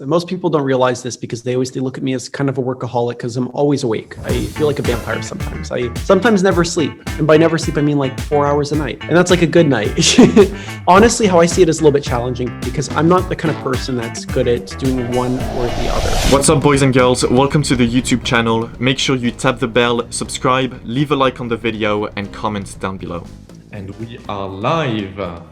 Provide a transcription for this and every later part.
Most people don't realize this because they look at me as kind of a workaholic because I'm always awake. I feel like a vampire sometimes. I sometimes never sleep. And by never sleep, I mean like 4 hours a night. And that's like a good night. Honestly, how I see it is a little bit challenging because I'm not the kind of person that's good at doing one or the other. What's up, boys and girls? Welcome to the YouTube channel. Make sure you tap the bell, subscribe, leave a like on the video, and comment down below. And we are live.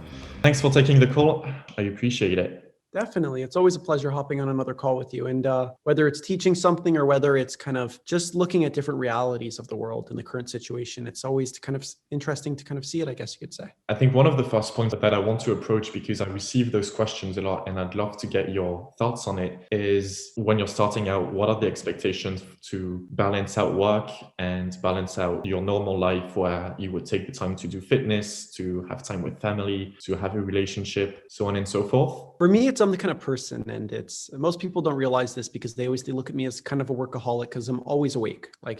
Thanks for taking the call. I appreciate it. Definitely. It's always a pleasure hopping on another call with you. And whether it's teaching something or whether it's kind of just looking at different realities of the world and the current situation, it's always kind of interesting to kind of see it, I guess you could say. I think one of the first points that I want to approach, because I receive those questions a lot and I'd love to get your thoughts on it, is when you're starting out, what are the expectations to balance out work and balance out your normal life where you would take the time to do fitness, to have time with family, to have a relationship, so on and so forth? For me, I'm the kind of person, and most people don't realize this because they look at me as kind of a workaholic because I'm always awake. I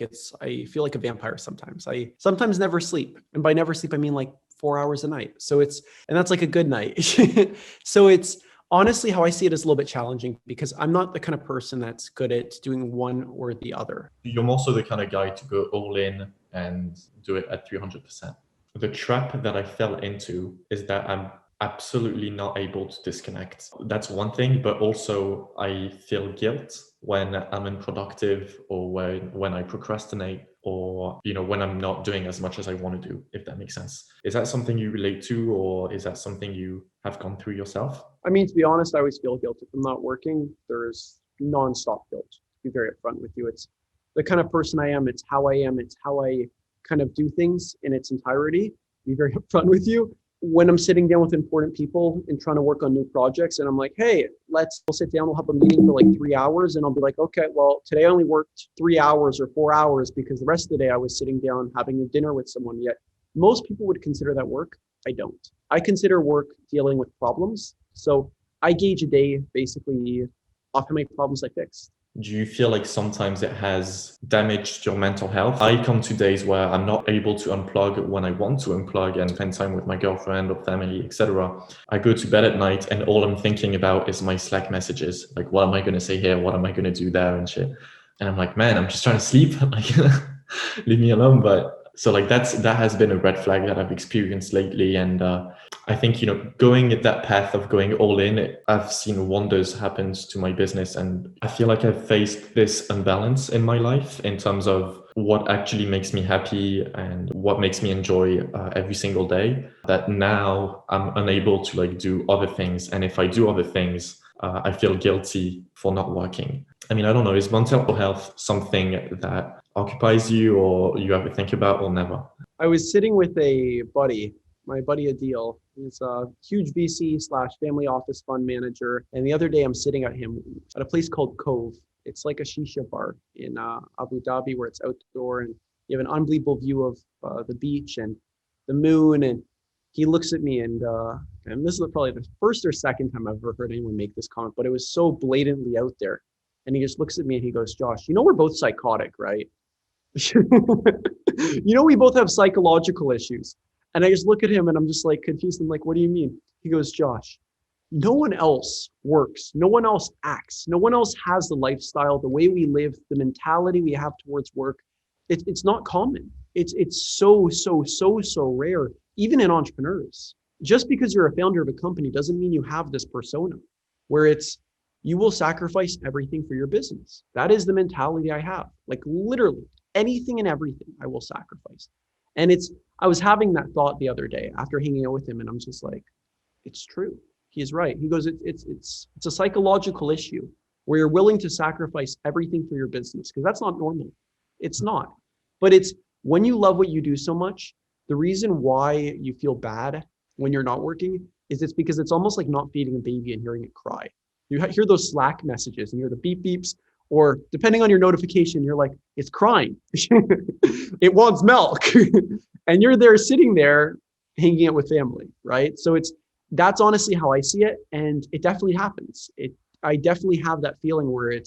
feel like a vampire sometimes. I sometimes never sleep. And by never sleep, I mean like 4 hours a night. And that's like a good night. So it's honestly how I see it is a little bit challenging because I'm not the kind of person that's good at doing one or the other. You're also the kind of guy to go all in and do it at 300%. The trap that I fell into is that I'm absolutely not able to disconnect. That's one thing, but also I feel guilt when I'm unproductive or when I procrastinate or, when I'm not doing as much as I want to do, if that makes sense. Is that something you relate to, or is that something you have gone through yourself? I mean, to be honest, I always feel guilt. If I'm not working, there's nonstop guilt. To be very upfront with you. It's the kind of person I am. It's how I kind of do things in its entirety. To be very upfront with you. When I'm sitting down with important people and trying to work on new projects, and I'm like, hey, we'll sit down, we'll have a meeting for like 3 hours. And I'll be like, okay, well, today I only worked 3 hours or 4 hours because the rest of the day I was sitting down having a dinner with someone. Yet most people would consider that work. I don't. I consider work dealing with problems. So I gauge a day basically off how many problems I fixed. Do you feel like sometimes it has damaged your mental health? I come to days where I'm not able to unplug when I want to unplug and spend time with my girlfriend or family, etc. I go to bed at night and all I'm thinking about is my Slack messages. Like, what am I going to say here? What am I going to do there and shit? And I'm like, man, I'm just trying to sleep. Like, leave me alone. But so like that has been a red flag that I've experienced lately. And I think, going at that path of going all in, I've seen wonders happen to my business. And I feel like I've faced this imbalance in my life in terms of what actually makes me happy and what makes me enjoy every single day, that now I'm unable to do other things. And if I do other things, I feel guilty for not working. I mean, I don't know, is mental health something that occupies you or you ever think about, or never? I was sitting with my buddy Adil. He's a huge VC/family office fund manager. And the other day I'm sitting at him at a place called Cove. It's like a shisha bar in Abu Dhabi where it's outdoor and you have an unbelievable view of the beach and the moon. And he looks at me and this is probably the first or second time I've ever heard anyone make this comment, but it was so blatantly out there. And he just looks at me and he goes, Josh, we're both psychotic, right? We both have psychological issues. And I just look at him and I'm just like confused. I'm like, what do you mean? He goes, Josh, no one else works. No one else acts. No one else has the lifestyle, the way we live, the mentality we have towards work. It's not common. It's so rare, even in entrepreneurs. Just because you're a founder of a company doesn't mean you have this persona where you will sacrifice everything for your business. That is the mentality I have. Like literally anything and everything I will sacrifice. And I was having that thought the other day after hanging out with him, and I'm just like, it's true. He's right. He goes, it's a psychological issue where you're willing to sacrifice everything for your business, because that's not normal. It's not. But it's when you love what you do so much, the reason why you feel bad when you're not working is it's because it's almost like not feeding a baby and hearing it cry. You hear those Slack messages and you hear the beep beeps, or depending on your notification, you're like, it's crying. It wants milk. And you're there sitting there hanging out with family, right? So that's honestly how I see it. And it definitely happens. I definitely have that feeling where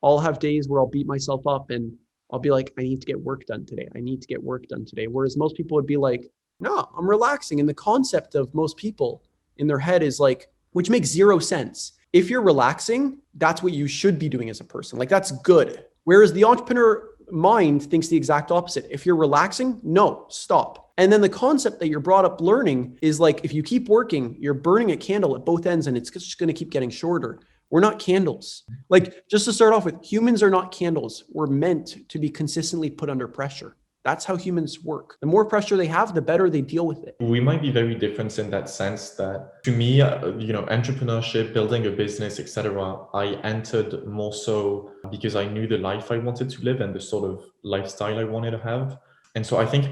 I'll have days where I'll beat myself up and I'll be like, I need to get work done today. I need to get work done today. Whereas most people would be like, no, I'm relaxing. And the concept of most people in their head is like, which makes zero sense. if you're relaxing, that's what you should be doing as a person. Like that's good. Whereas the entrepreneur mind thinks the exact opposite. If you're relaxing, no, stop. And then the concept that you're brought up learning is like, if you keep working, you're burning a candle at both ends and it's just going to keep getting shorter. We're not candles. Like, just to start off with, humans are not candles. We're meant to be consistently put under pressure. That's how humans work. The more pressure they have, the better they deal with it. We might be very different in that sense that to me, entrepreneurship, building a business, etc., I entered more so because I knew the life I wanted to live and the sort of lifestyle I wanted to have. And so I think,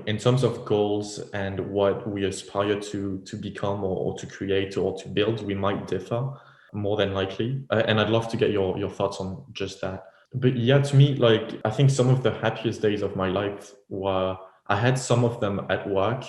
in terms of goals and what we aspire to become or to create or to build, we might differ more than likely. And I'd love to get your thoughts on just that. But yeah, to me, like, I think some of the happiest days of my life were, I had some of them at work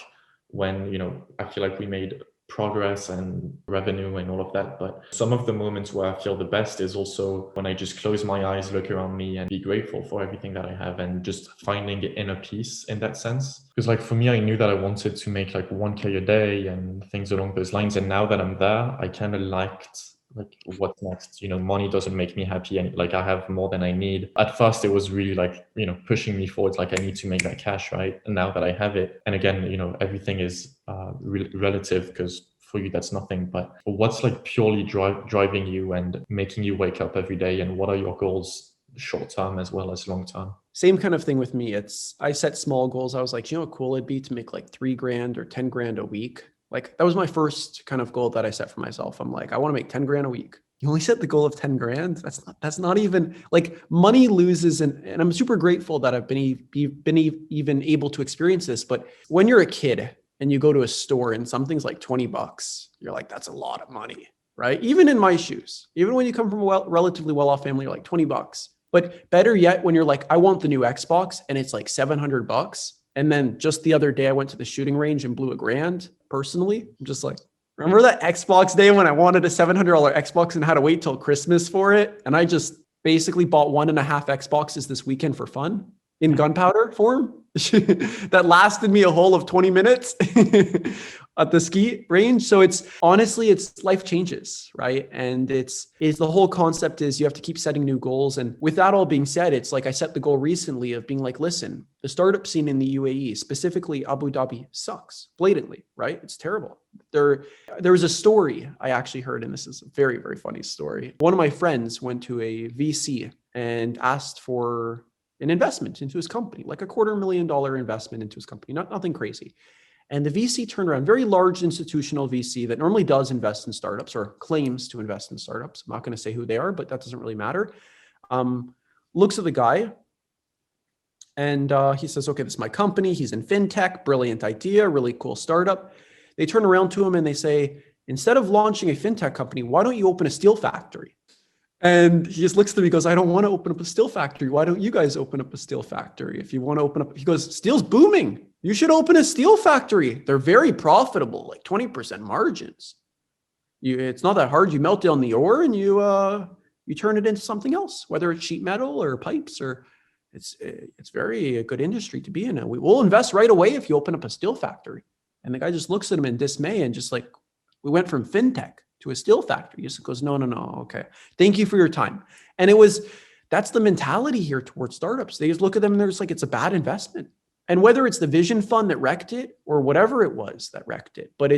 when, I feel like we made progress and revenue and all of that. But some of the moments where I feel the best is also when I just close my eyes, look around me and be grateful for everything that I have and just finding inner peace in that sense. Because like for me, I knew that I wanted to make like 1K a day and things along those lines. And now that I'm there, I kind of liked like what's next. Money doesn't make me happy and like I have more than I need. At first it was really like pushing me forward, like I need to make that cash, right? And now that I have it, and again, everything is relative, because for you that's nothing, but what's like purely driving you and making you wake up every day, and what are your goals short term as well as long term? Same kind of thing with me. I set small goals. I was like, how cool it'd be to make like $3,000 or $10,000 a week. Like that was my first kind of goal that I set for myself. I'm like, I want to make 10 grand a week. You only set the goal of 10 grand. That's not even like money loses. And I'm super grateful that I've been even able to experience this. But when you're a kid and you go to a store and something's like $20, you're like, that's a lot of money, right? Even in my shoes, even when you come from a relatively well-off family, you're like $20. But better yet, when you're like, I want the new Xbox and it's like $700. And then just the other day, I went to the shooting range and blew $1,000 personally. I'm just like, remember that Xbox day when I wanted a $700 Xbox and had to wait till Christmas for it? And I just basically bought 1.5 Xboxes this weekend for fun in gunpowder form. That lasted me a whole of 20 minutes at the ski range. So it's life changes, right? And it's the whole concept is you have to keep setting new goals. And with that all being said, it's like I set the goal recently of being like, listen, the startup scene in the UAE, specifically Abu Dhabi, sucks blatantly, right? It's terrible. There was a story I actually heard, and this is a very, very funny story. One of my friends went to a VC and asked for an investment into his company, like a $250,000 investment into his company, nothing crazy. And the VC turned around, very large institutional VC that normally does invest in startups or claims to invest in startups. I'm not going to say who they are, but that doesn't really matter. Looks at the guy and he says, okay, this is my company. He's in fintech, brilliant idea, really cool startup. They turn around to him and they say, instead of launching a fintech company, why don't you open a steel factory? And he just looks at me and goes, I don't want to open up a steel factory. Why don't you guys open up a steel factory? If you want to open up, he goes, steel's booming. You should open a steel factory. They're very profitable, like 20% margins. It's not that hard. You melt down the ore and you turn it into something else, whether it's sheet metal or pipes, or it's very a good industry to be in. And we'll invest right away if you open up a steel factory. And the guy just looks at him in dismay and just like, we went from fintech to a steel factory. He just goes, no. Okay. Thank you for your time. And that's the mentality here towards startups. They just look at them and they're just like, it's a bad investment. And whether it's the vision fund that wrecked it or whatever it was that wrecked it, but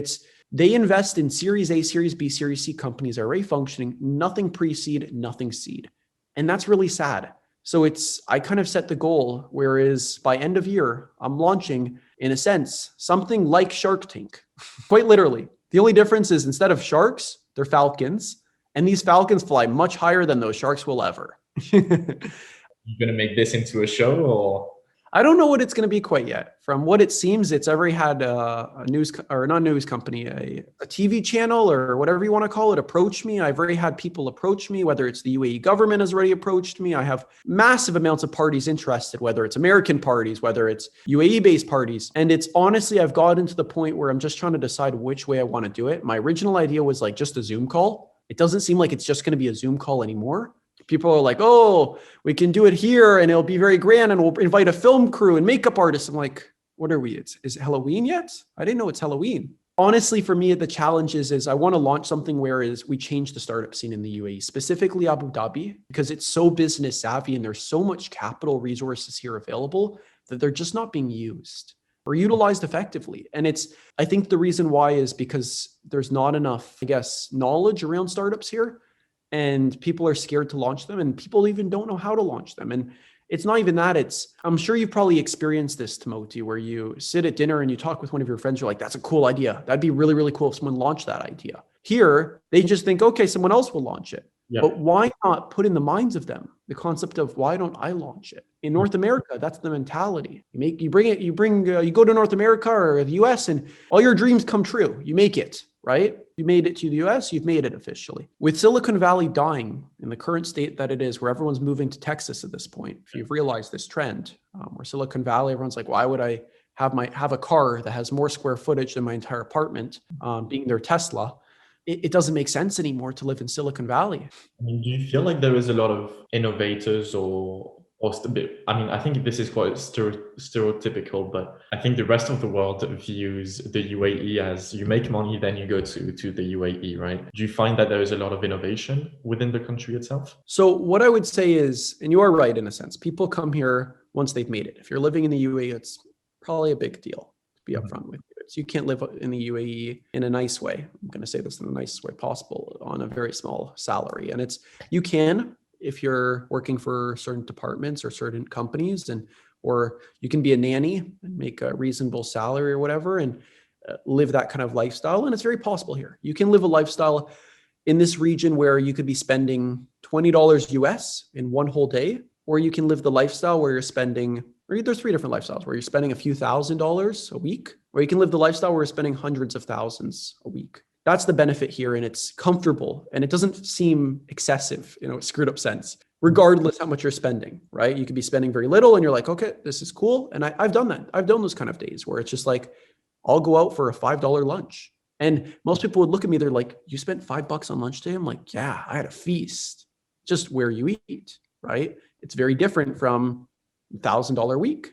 they invest in Series A, Series B, Series C companies that are already functioning, nothing pre-seed, nothing seed. And that's really sad. So I kind of set the goal, whereas by end of year, I'm launching, in a sense, something like Shark Tank, quite literally. The only difference is instead of sharks, they're falcons. And these falcons fly much higher than those sharks will ever. You're going to make this into a show, or? I don't know what it's going to be quite yet. From what it seems, it's already had a news or not news company, a TV channel or whatever you want to call it, approach me. I've already had people approach me, whether it's the UAE government has already approached me. I have massive amounts of parties interested, whether it's American parties, whether it's UAE-based parties. And it's honestly, I've gotten to the point where I'm just trying to decide which way I want to do it. My original idea was like just a Zoom call. It doesn't seem like it's just going to be a Zoom call anymore. People are like, oh, we can do it here and it'll be very grand and we'll invite a film crew and makeup artists. I'm like, what are we? Is it Halloween yet? I didn't know it's Halloween. Honestly, for me, the challenge is I want to launch something where we change the startup scene in the UAE, specifically Abu Dhabi, because it's so business savvy and there's so much capital resources here available that they're just not being used or utilized effectively. And I think the reason why is because there's not enough, I guess, knowledge around startups here, and people are scared to launch them, and people even don't know how to launch them. And it's not even that. I'm sure you've probably experienced this, Timote, where you sit at dinner and you talk with one of your friends. You're like, that's a cool idea. That'd be really, really cool if someone launched that idea. Here, they just think, okay, someone else will launch it. Yeah. But why not put in the minds of them the concept of why don't I launch it? In North America, that's the mentality. You go to North America or the US and all your dreams come true. You make it, right? You made it to the US, you've made it officially. With Silicon Valley dying in the current state that it is, where everyone's moving to Texas at this point, if you've realized this trend, where Silicon Valley, everyone's like, why would I have a car that has more square footage than my entire apartment, being their Tesla? It doesn't make sense anymore to live in Silicon Valley. I mean, do you feel like there is a lot of innovators I think this is quite stereotypical, but I think the rest of the world views the UAE as you make money, then you go to the UAE, right? Do you find that there is a lot of innovation within the country itself? So what I would say is, and you are right in a sense, people come here once they've made it. If you're living in the UAE, it's probably a big deal to be upfront with you. So you can't live in the UAE in a nice way. I'm going to say this in the nicest way possible on a very small salary. And you can, if you're working for certain departments or certain companies, or you can be a nanny and make a reasonable salary or whatever and live that kind of lifestyle. And it's very possible here. You can live a lifestyle in this region where you could be spending $20 US in one whole day, or you can live the lifestyle where you're spending, or there's three different lifestyles where you're spending a few $1,000s a week, or you can live the lifestyle where you're spending hundreds of thousands a week. That's the benefit here, and it's comfortable, and it doesn't seem excessive, a screwed up sense, regardless how much you're spending, right? You could be spending very little, and you're like, okay, this is cool. And I've done that. I've done those kind of days where it's just like, I'll go out for a $5 lunch. And most people would look at me, they're like, you spent $5 on lunch today? I'm like, yeah, I had a feast. Just where you eat, right? It's very different from $1,000 a week,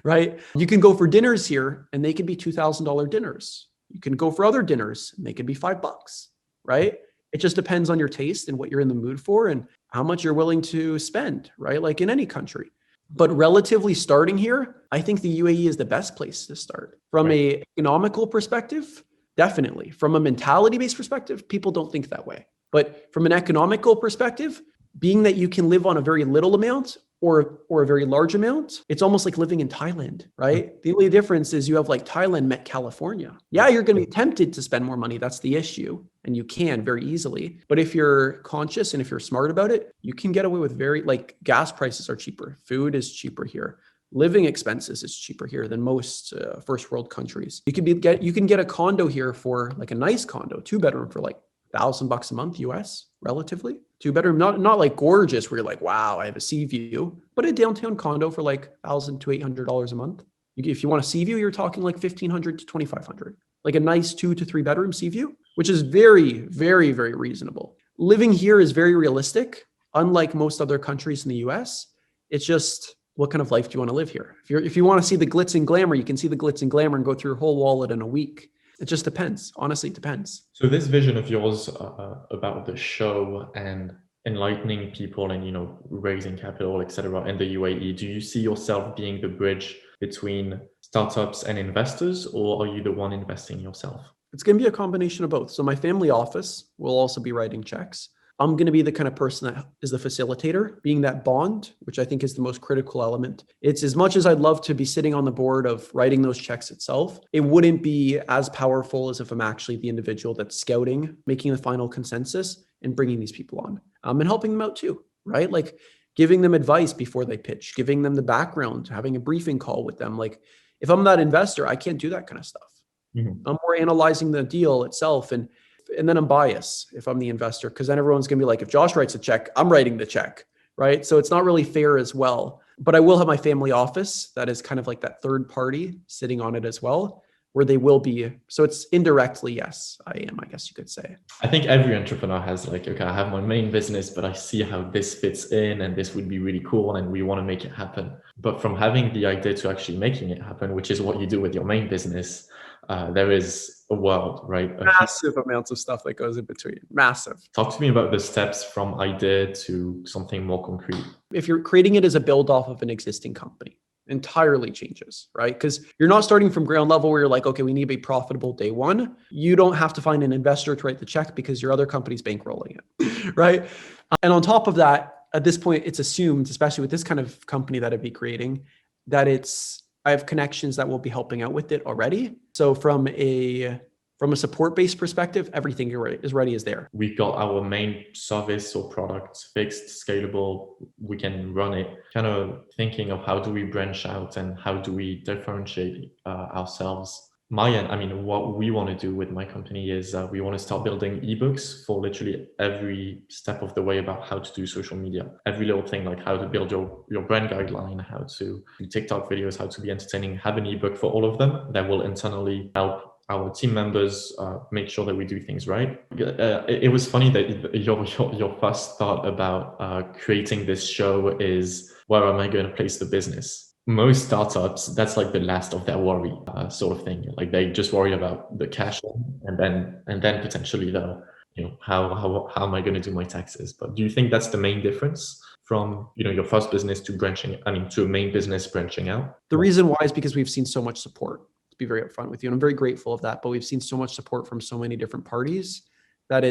right? You can go for dinners here, and they can be $2,000 dinners. You can go for other dinners and they could be $5, right? It just depends on your taste and what you're in the mood for and how much you're willing to spend, right? Like in any country. But relatively starting here, I think the UAE is the best place to start. From an economical perspective, definitely. From a mentality-based perspective, people don't think that way. But from an economical perspective, being that you can live on a very little amount or a very large amount, it's almost like living in Thailand, right? The only difference is you have like Thailand met California. Yeah, you're going to be tempted to spend more money. That's the issue. And you can very easily. But if you're conscious and if you're smart about it, you can get away with gas prices are cheaper. Food is cheaper here. Living expenses is cheaper here than most first world countries. You can get a condo here for like a nice condo, 2-bedroom for like $1,000 a month US, relatively. 2-bedroom, not like gorgeous where you're like, wow, I have a sea view, but a downtown condo for like $1,000 to $800 a month. If you want a sea view, you're talking like $1,500 to $2,500. Like a nice 2 to 3 bedroom sea view, which is very, very, very reasonable. Living here is very realistic. Unlike most other countries in the US, it's just, what kind of life do you want to live here? If you want to see the glitz and glamour, you can see the glitz and glamour and go through your whole wallet in a week. It just depends. Honestly, it depends. So this vision of yours about the show and enlightening people and, raising capital, etc. in the UAE, do you see yourself being the bridge between startups and investors, or are you the one investing yourself? It's going to be a combination of both. So my family office will also be writing checks. I'm going to be the kind of person that is the facilitator, being that bond, which I think is the most critical element. It's as much as I'd love to be sitting on the board of writing those checks itself, it wouldn't be as powerful as if I'm actually the individual that's scouting, making the final consensus and bringing these people on and helping them out too, right? Like giving them advice before they pitch, giving them the background, having a briefing call with them. Like if I'm that investor, I can't do that kind of stuff. Mm-hmm. I'm more analyzing the deal itself and then I'm biased if I'm the investor, because then everyone's going to be like, if Josh writes a check, I'm writing the check, right? So it's not really fair as well. But I will have my family office that is kind of like that third party sitting on it as well, where they will be. So it's indirectly, yes, I am, I guess you could say. I think every entrepreneur has like, okay, I have my main business, but I see how this fits in and this would be really cool and we want to make it happen. But from having the idea to actually making it happen, which is what you do with your main business, there is a world, right? Massive amounts of stuff that goes in between. Massive. Talk to me about the steps from idea to something more concrete. If you're creating it as a build off of an existing company, entirely changes, right? Because you're not starting from ground level where you're like, okay, we need to be profitable day one. You don't have to find an investor to write the check because your other company's bankrolling it, right? And on top of that, at this point, it's assumed, especially with this kind of company that I'd be creating, that I have connections that will be helping out with it already. So from a support-based perspective, everything is ready is there. We've got our main service or product fixed, scalable, we can run it. Kind of thinking of how do we branch out and how do we differentiate ourselves. My end, I mean, what we want to do with my company is we want to start building ebooks for literally every step of the way about how to do social media. Every little thing, like how to build your brand guideline, how to do TikTok videos, how to be entertaining, have an ebook for all of them that will internally help our team members make sure that we do things right. It was funny that your first thought about creating this show is, where am I going to place the business? Most startups, that's like the last of their worry sort of thing. Like they just worry about the cash and then potentially how am I going to do my taxes? But do you think that's the main difference from your first business to to a main business branching out? The reason why is because we've seen so much support. To be very upfront with you, and I'm very grateful of that. But we've seen so much support from so many different parties that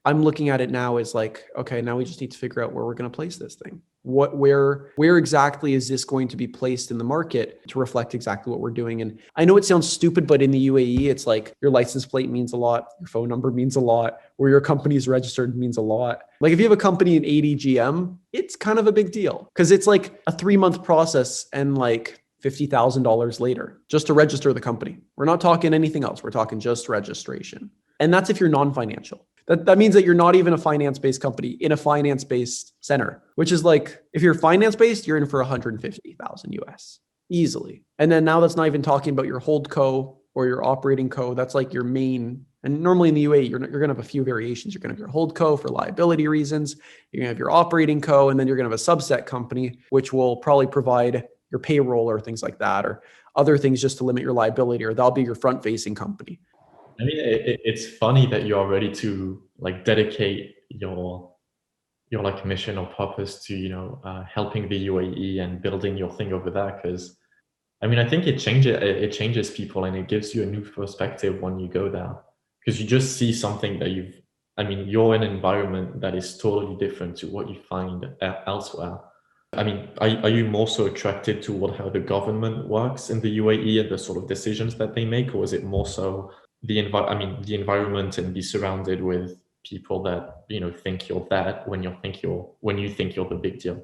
I'm looking at it now as like, okay, now we just need to figure out where we're going to place this thing. Where exactly is this going to be placed in the market to reflect exactly what we're doing? And I know it sounds stupid, but in the UAE, it's like your license plate means a lot. Your phone number means a lot. Where your company is registered means a lot. Like if you have a company in ADGM, it's kind of a big deal because it's like a 3-month process and like $50,000 later just to register the company. We're not talking anything else. We're talking just registration. And that's if you're non-financial. That means that you're not even a finance-based company in a finance-based center, which is like, if you're finance-based, you're in for 150,000 US easily. And then now that's not even talking about your hold co or your operating co. That's like your main. And normally in the UAE, you're going to have a few variations. You're going to have your hold co for liability reasons. You're going to have your operating co, and then you're going to have a subset company, which will probably provide your payroll or things like that, or other things just to limit your liability, or that'll be your front-facing company. I mean, it's funny that you are ready to like dedicate your like mission or purpose to helping the UAE and building your thing over there. Because I mean, I think it changes people and it gives you a new perspective when you go there, because you just see something that you're in an environment that is totally different to what you find elsewhere. I mean, are you more so attracted to how the government works in the UAE and the sort of decisions that they make, or is it more so the environment and be surrounded with people that think you're that when you think you're the big deal?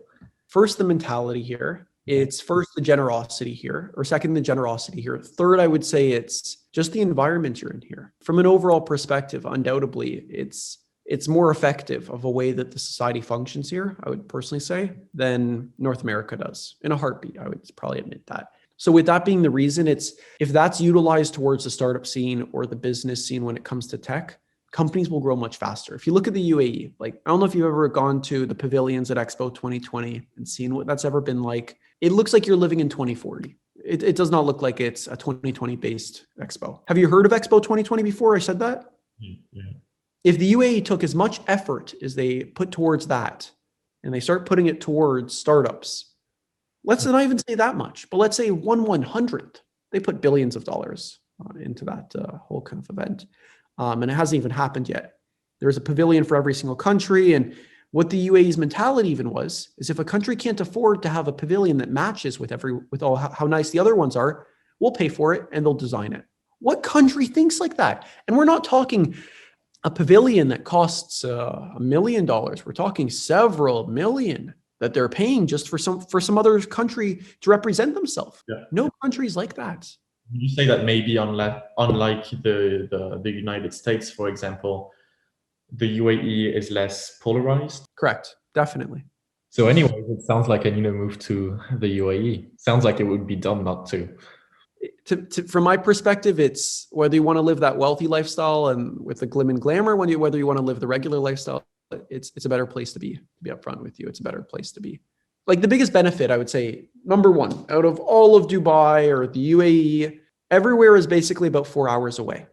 First, the mentality here. It's first the generosity here, or second, the generosity here. Third, I would say it's just the environment you're in here. From an overall perspective, undoubtedly, it's more effective of a way that the society functions here, I would personally say, than North America does. In a heartbeat, I would probably admit that. So with that being the reason, if that's utilized towards the startup scene or the business scene when it comes to tech, companies will grow much faster. If you look at the UAE, like, I don't know if you've ever gone to the pavilions at Expo 2020 and seen what that's ever been like. It looks like you're living in 2040. It does not look like it's a 2020 based Expo. Have you heard of Expo 2020 before I said that? Yeah. If the UAE took as much effort as they put towards that, and they start putting it towards startups, let's not even say that much, but let's say 1/100th, they put billions of dollars into that whole kind of event. And it hasn't even happened yet. There's a pavilion for every single country. And what the UAE's mentality even is if a country can't afford to have a pavilion that matches with all how nice the other ones are, we'll pay for it and they'll design it. What country thinks like that? And we're not talking a pavilion that costs $1 million. We're talking several million that they're paying just for some other country to represent themselves. Yeah. No country's like that. You say that maybe unlike the United States, for example, the UAE is less polarized? Correct. Definitely. So anyway, it sounds like I need to move to the UAE. Sounds like it would be dumb not to. From my perspective, it's whether you want to live that wealthy lifestyle and with the glim and glamour, whether you want to live the regular lifestyle, it's a better place to be upfront with you. It's a better place to be. Like the biggest benefit, I would say, number one, out of all of Dubai or the UAE, Everywhere is basically about 4 hours away.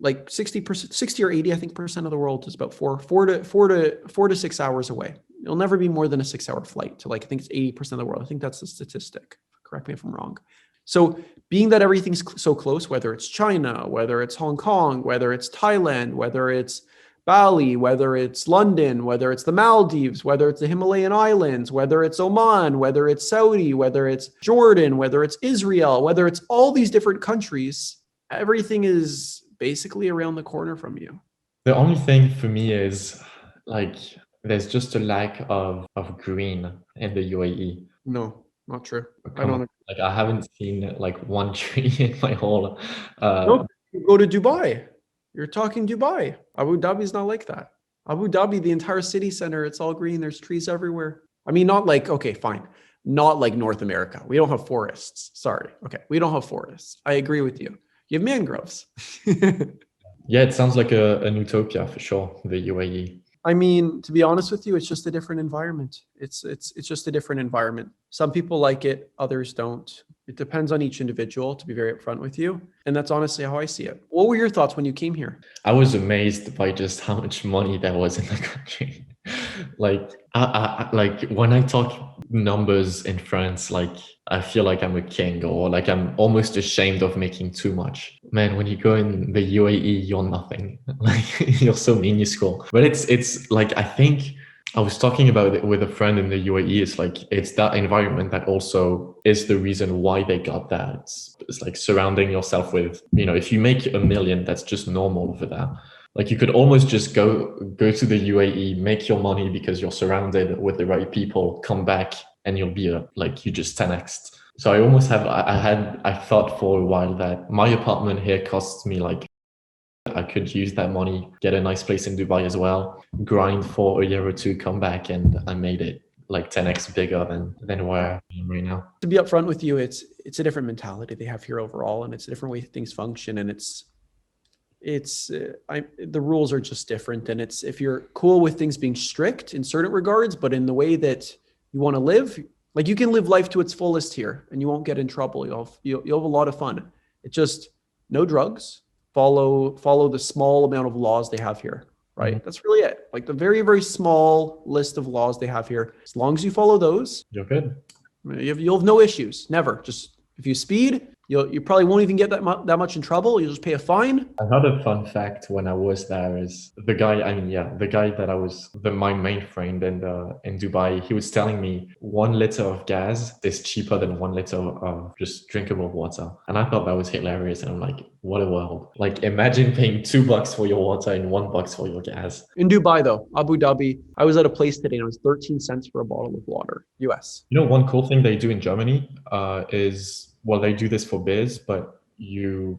Like 60%, 60 or 80, I think percent of the world is about four to 6 hours away. It'll never be more than a 6-hour flight to, like, I think it's 80% of the world. I think that's the statistic. Correct me if I'm wrong. So being that everything's so close, whether it's China, whether it's Hong Kong, whether it's Thailand, whether it's Bali, whether it's London, whether it's the Maldives, whether it's the Himalayan Islands, whether it's Oman, whether it's Saudi, whether it's Jordan, whether it's Israel, whether it's all these different countries, everything is basically around the corner from you. The only thing for me is like there's just a lack of green in the UAE. No, not true. I Come on. don't. Like I haven't seen like one tree in my whole No, you go to Dubai. You're talking Dubai. Abu Dhabi's not like that. Abu Dhabi, the entire city center, it's all green. There's trees everywhere. I mean, not like, okay, fine. Not like North America. We don't have forests. Sorry. Okay. We don't have forests. I agree with you. You have mangroves. Yeah, it sounds like an utopia for sure, the UAE. I mean, to be honest with you, it's just a different environment. It's just a different environment. Some people like it, others don't. It depends on each individual, to be very upfront with you. And that's honestly how I see it. What were your thoughts when you came here? I was amazed by just how much money there was in the country. Like, like when I talk numbers in France, like I feel like I'm a king, or like I'm almost ashamed of making too much. Man, when you go in the UAE, you're nothing. Like you're so minuscule. But it's like, I think I was talking about it with a friend in the UAE. It's like, it's that environment that also is the reason why they got that. It's like surrounding yourself with, you know, if you make $1 million, that's just normal over there. Like you could almost just go to the UAE, make your money because you're surrounded with the right people, come back and you'll be like you just 10x'd. So I almost have, I thought for a while that my apartment here costs me like, I could use that money, get a nice place in Dubai as well, grind for a year or two, come back, and I made it like 10x bigger than where I am right now. To be upfront with you, it's a different mentality they have here overall, and it's a different way things function, and the rules are just different. And it's, if you're cool with things being strict in certain regards, but in the way that you want to live, like you can live life to its fullest here and you won't get in trouble. You'll have a lot of fun. It's just no drugs, follow the small amount of laws they have here, right? Mm-hmm. That's really it. Like the very, very small list of laws they have here. As long as you follow those, you're good. You'll have no issues. Never. Just if you speed, you probably won't even get that much in trouble. You'll just pay a fine. Another fun fact when I was there is the guy that I was my main friend in Dubai, he was telling me 1 liter of gas is cheaper than 1 liter of just drinkable water. And I thought that was hilarious. And I'm like, what a world. Like imagine paying $2 for your water and $1 for your gas. In Dubai though, Abu Dhabi, I was at a place today and it was 13 cents for a bottle of water, US. You know, one cool thing they do in Germany is, well, they do this for beers, but you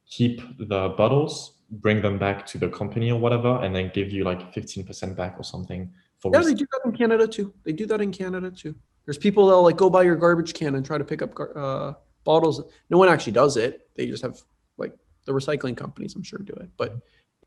keep the bottles, bring them back to the company or whatever, and then give you like 15% back or something. Yeah, they do that in Canada too. There's people that'll like go buy your garbage can and try to pick up bottles. No one actually does it. They just have like the recycling companies, I'm sure, do it. But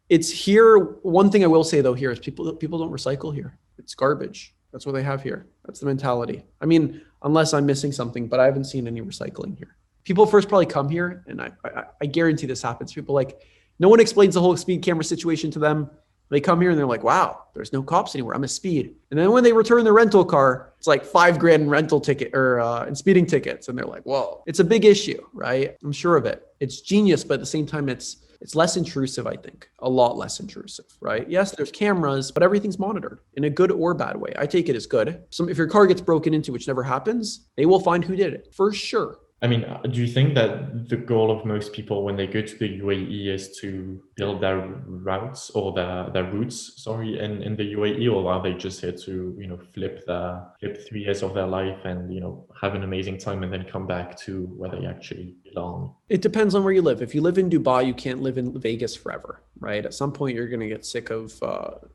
it's here. One thing I will say though here is people don't recycle here. It's garbage. That's what they have here. That's the mentality. I mean, unless I'm missing something, but I haven't seen any recycling here. People first probably come here, and I guarantee this happens. People like, no one explains the whole speed camera situation to them. They come here and they're like, wow, there's no cops anywhere. I'm a speed. And then when they return their rental car, it's like $5,000 in rental ticket or in speeding tickets. And they're like, whoa, it's a big issue, right? I'm sure of it. It's genius, but at the same time, it's less intrusive, I think, a lot less intrusive, right? Yes, there's cameras, but everything's monitored in a good or bad way. I take it as good. So if your car gets broken into, which never happens, they will find who did it for sure. I mean, do you think that the goal of most people when they go to the UAE is to build their routes or their routes, in the UAE, or are they just here to, you know, flip 3 years of their life and, you know, have an amazing time and then come back to where they actually belong? It depends on where you live. If you live in Dubai, you can't live in Vegas forever, right? At some point, you're going to get sick of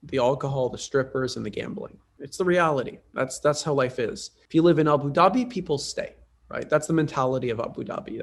the alcohol, the strippers, and the gambling. It's the reality. That's how life is. If you live in Abu Dhabi, people stay. Right? That's the mentality of Abu Dhabi.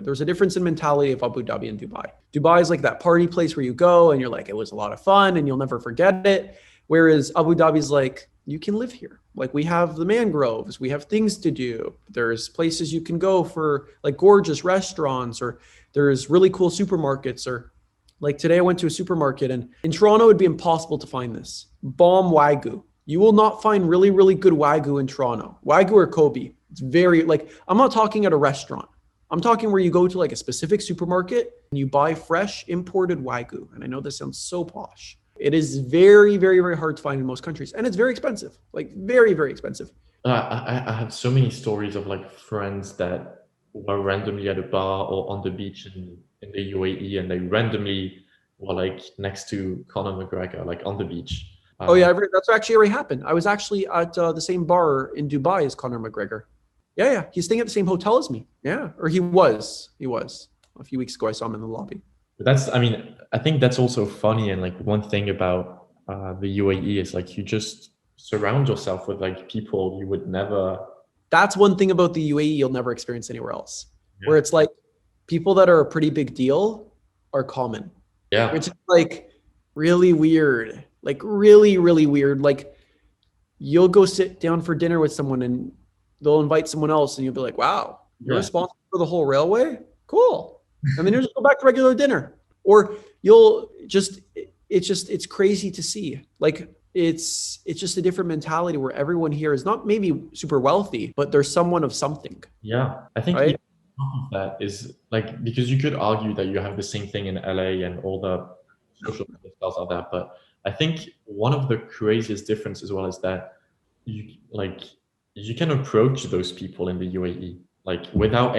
There's a difference in mentality of Abu Dhabi and Dubai. Dubai is like that party place where you go and you're like, it was a lot of fun and you'll never forget it. Whereas Abu Dhabi is like, you can live here. Like we have the mangroves, we have things to do. There's places you can go for like gorgeous restaurants, or there's really cool supermarkets. Or like today I went to a supermarket, and in Toronto it'd be impossible to find this. Bomb Wagyu. You will not find really, really good Wagyu in Toronto. Wagyu or Kobe. It's very like, I'm not talking at a restaurant. I'm talking where you go to like a specific supermarket and you buy fresh imported Wagyu. And I know this sounds so posh. It is very, very, very hard to find in most countries. And it's very expensive, like very, very expensive. I have so many stories of like friends that were randomly at a bar or on the beach in the UAE, and they randomly were like next to Conor McGregor, like on the beach. Oh yeah, that's actually already happened. I was actually at the same bar in Dubai as Conor McGregor. Yeah, yeah. He's staying at the same hotel as me. Yeah, or he was. A few weeks ago, I saw him in the lobby. But that's, I mean, I think that's also funny. And like one thing about the UAE is like you just surround yourself with like people you would never. That's one thing about the UAE you'll never experience anywhere else, Yeah. where it's like people that are a pretty big deal are common. Yeah. Which is like really weird. Like really, really weird. Like you'll go sit down for dinner with someone and they'll invite someone else and you'll be like, wow, you're Yeah. responsible for the whole railway? Cool. And then you'll just go back to regular dinner. Or you'll just, it's crazy to see. Like it's just a different mentality where everyone here is not maybe super wealthy, but there's someone of something. Yeah. I think Right? of that is like, because you could argue that you have the same thing in LA and all the social lifestyles are there, but I think one of the craziest differences as well is that you can approach those people in the UAE like without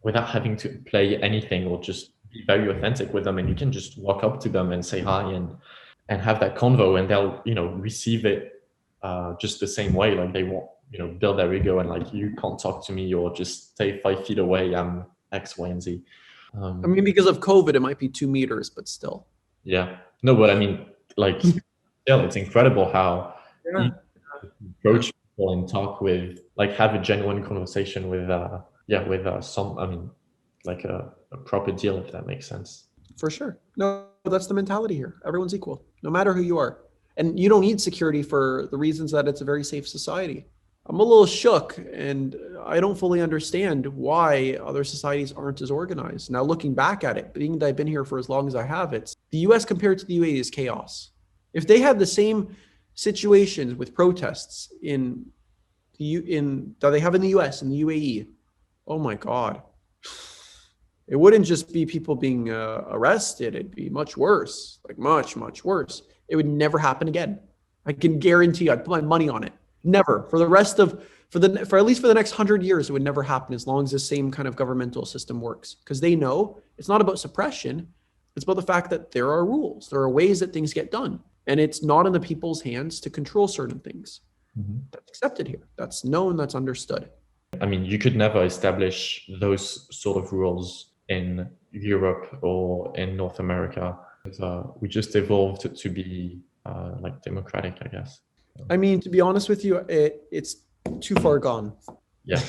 without having to play anything or just be very authentic with them, and you can just walk up to them and say hi and have that convo, and they'll receive it just the same way. Like they won't build their ego and like, you can't talk to me, or just stay 5 feet away, I'm X, Y, and Z. I mean, because of COVID, it might be 2 meters, but still. Yeah. No, but I mean, like, still, it's incredible how Yeah. you approach people and talk with, like, have a genuine conversation with, some, I mean, like a proper deal, if that makes sense. For sure. No, that's the mentality here. Everyone's equal, no matter who you are. And you don't need security for the reasons that it's a very safe society. I'm a little shook, and I don't fully understand why other societies aren't as organized. Now, looking back at it, being that I've been here for as long as I have, it's the US compared to the UAE is chaos. If they had the same situations with protests that they have in the US and the UAE, oh my God. It wouldn't just be people being arrested. It'd be much worse, like much, much worse. It would never happen again. I can guarantee you, I'd put my money on it. Never. For at least for the next 100 years, it would never happen as long as the same kind of governmental system works. Because they know it's not about suppression. It's about the fact that there are rules. There are ways that things get done. And it's not in the people's hands to control certain things. Mm-hmm. That's accepted here. That's known, that's understood. I mean, you could never establish those sort of rules in Europe or in North America. We just evolved to be like democratic, I guess. I mean, to be honest with you, it's too far gone. Yeah.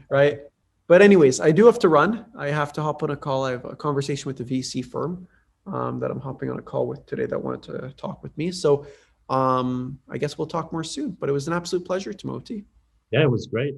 Right. But anyways, I do have to run. I have to hop on a call. I have a conversation with the VC firm that I'm hopping on a call with today that wanted to talk with me. So I guess we'll talk more soon. But it was an absolute pleasure, Timote. Yeah, it was great.